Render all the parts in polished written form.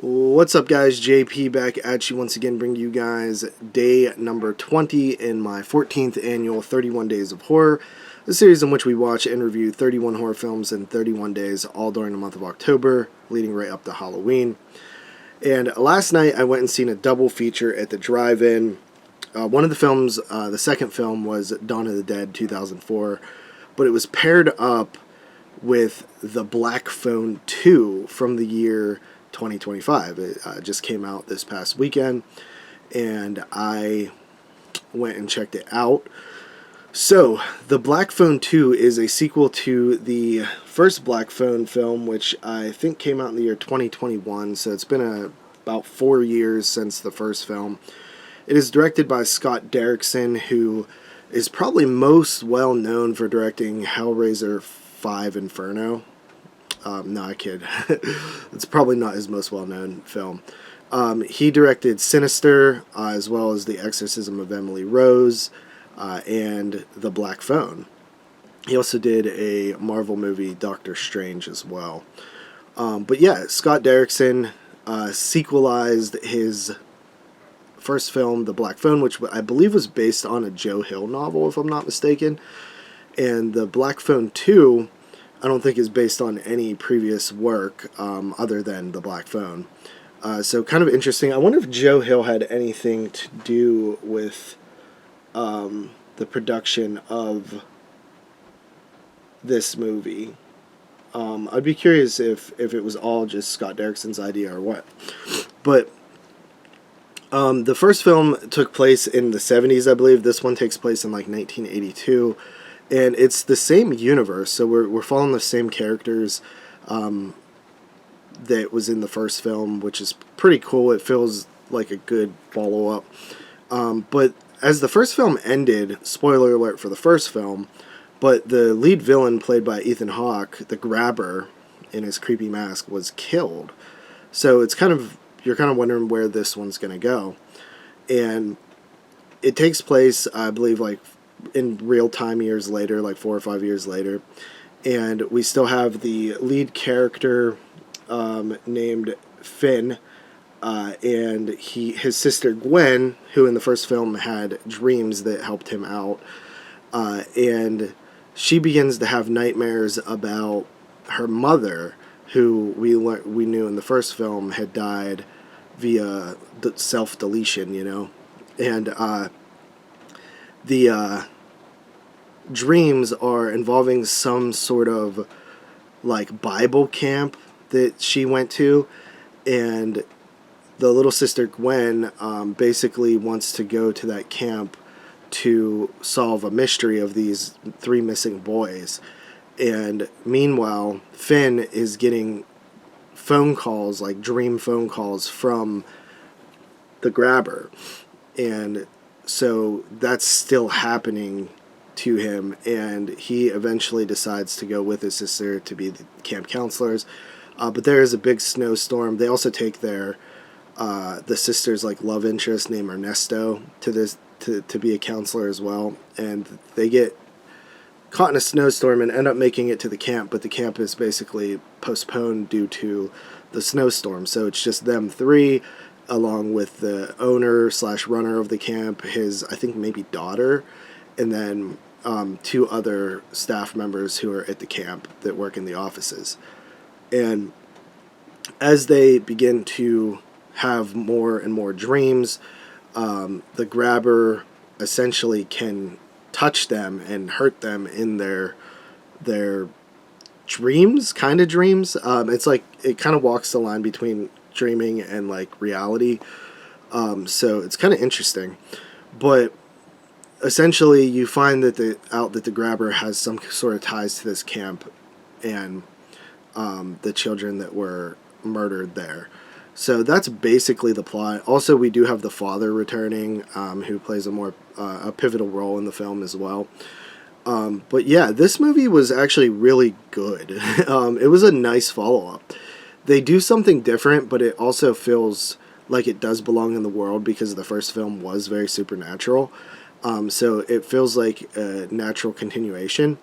What's up, guys? JP back at you once again, bringing you guys day number 20 in my 14th annual 31 Days of Horror, a series in which we watch and review 31 horror films in 31 days, all during the month of October, leading right up to Halloween. And last night I went and seen a double feature at the drive-in. One of the films, the second film, was Dawn of the Dead 2004, but it was paired up with The Black Phone 2 from the year 2025. It just came out this past weekend, and I went and checked it out. So, The Black Phone 2 is a sequel to the first Black Phone film, which I think came out in the year 2021, so it's been about 4 years since the first film. It is directed by Scott Derrickson, who is probably most well known for directing Hellraiser 5 Inferno. No, I kid. It's probably not his most well-known film. He directed Sinister, as well as The Exorcism of Emily Rose, and The Black Phone. He also did a Marvel movie, Doctor Strange, as well. But yeah, Scott Derrickson sequelized his first film, The Black Phone, which I believe was based on a Joe Hill novel, if I'm not mistaken. And The Black Phone 2, I don't think is based on any previous work other than The Black Phone. So kind of interesting. I wonder if Joe Hill had anything to do with the production of this movie. I'd be curious if it was all just Scott Derrickson's idea or what. But the first film took place in the 70s, I believe. This one takes place in like 1982. And it's the same universe, so we're following the same characters that was in the first film, which is pretty cool. It feels like a good follow-up. But as the first film ended, spoiler alert for the first film, but the lead villain, played by Ethan Hawke, the Grabber, in his creepy mask, was killed. So it's you're kind of wondering where this one's going to go. And it takes place, I believe, like in real time years later, like 4 or 5 years later, and we still have the lead character named Finn, and his sister Gwen, who in the first film had dreams that helped him out, and she begins to have nightmares about her mother, who we knew in the first film had died via self-deletion, and the dreams are involving some sort of like Bible camp that she went to, and the little sister Gwen basically wants to go to that camp to solve a mystery of these 3 missing boys. And meanwhile, Finn is getting phone calls, like dream phone calls, from the Grabber, and so that's still happening to him, and he eventually decides to go with his sister to be the camp counselors. But there is a big snowstorm. They also take the sister's like love interest named Ernesto to be a counselor as well, and they get caught in a snowstorm and end up making it to the camp, but the camp is basically postponed due to the snowstorm. So it's just them 3, along with the owner / runner of the camp, his, I think, maybe daughter, and then 2 other staff members who are at the camp that work in the offices. And as they begin to have more and more dreams, the Grabber essentially can touch them and hurt them in their dreams, kind of dreams. It's like it kind of walks the line between dreaming and like reality. So it's kind of interesting. But essentially you find that the Grabber has some sort of ties to this camp and the children that were murdered there. So that's basically the plot. Also, we do have the father returning, who plays a pivotal role in the film as well. But yeah, this movie was actually really good. It was a nice follow-up. They do something different, but it also feels like it does belong in the world because the first film was very supernatural. So it feels like a natural continuation.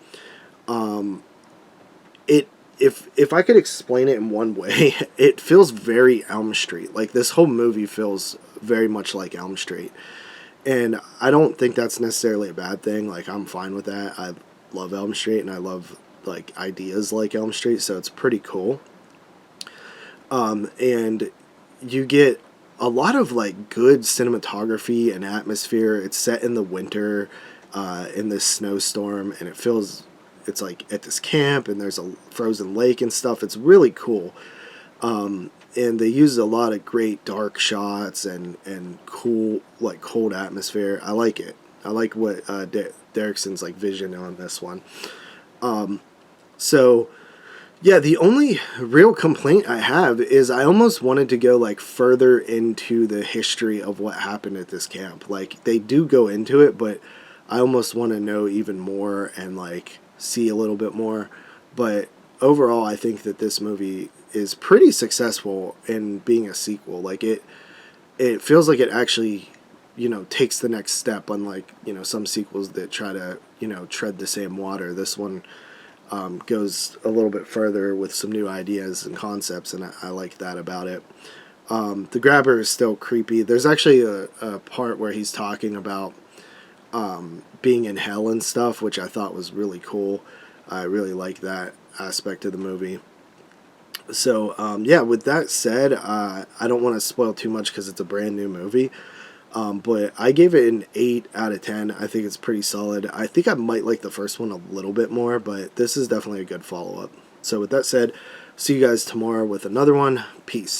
It if I could explain it in one way, it feels very Elm Street. Like, this whole movie feels very much like Elm Street. And I don't think that's necessarily a bad thing. Like, I'm fine with that. I love Elm Street, and I love, like, ideas like Elm Street, so it's pretty cool. And you get a lot of, like, good cinematography and atmosphere. It's set in the winter, in this snowstorm, and it's like at this camp, and there's a frozen lake and stuff. It's really cool. And they use a lot of great dark shots and cool, like, cold atmosphere. I like it. I like what Derrickson's, like, vision on this one. So yeah, the only real complaint I have is I almost wanted to go, like, further into the history of what happened at this camp. Like, they do go into it, but I almost want to know even more and, like, see a little bit more. But overall, I think that this movie is pretty successful in being a sequel. Like, it feels like it actually, takes the next step, unlike, some sequels that try to, tread the same water. This one goes a little bit further with some new ideas and concepts, and I like that about it. The grabber is still creepy. There's actually a part where he's talking about being in hell and stuff, which I thought was really cool. I really like that aspect of the movie. So, yeah, with that said, I don't want to spoil too much because it's a brand new movie. But I gave it an 8 out of 10. I think it's pretty solid. I think I might like the first one a little bit more, but this is definitely a good follow-up. So with that said, see you guys tomorrow with another one. Peace.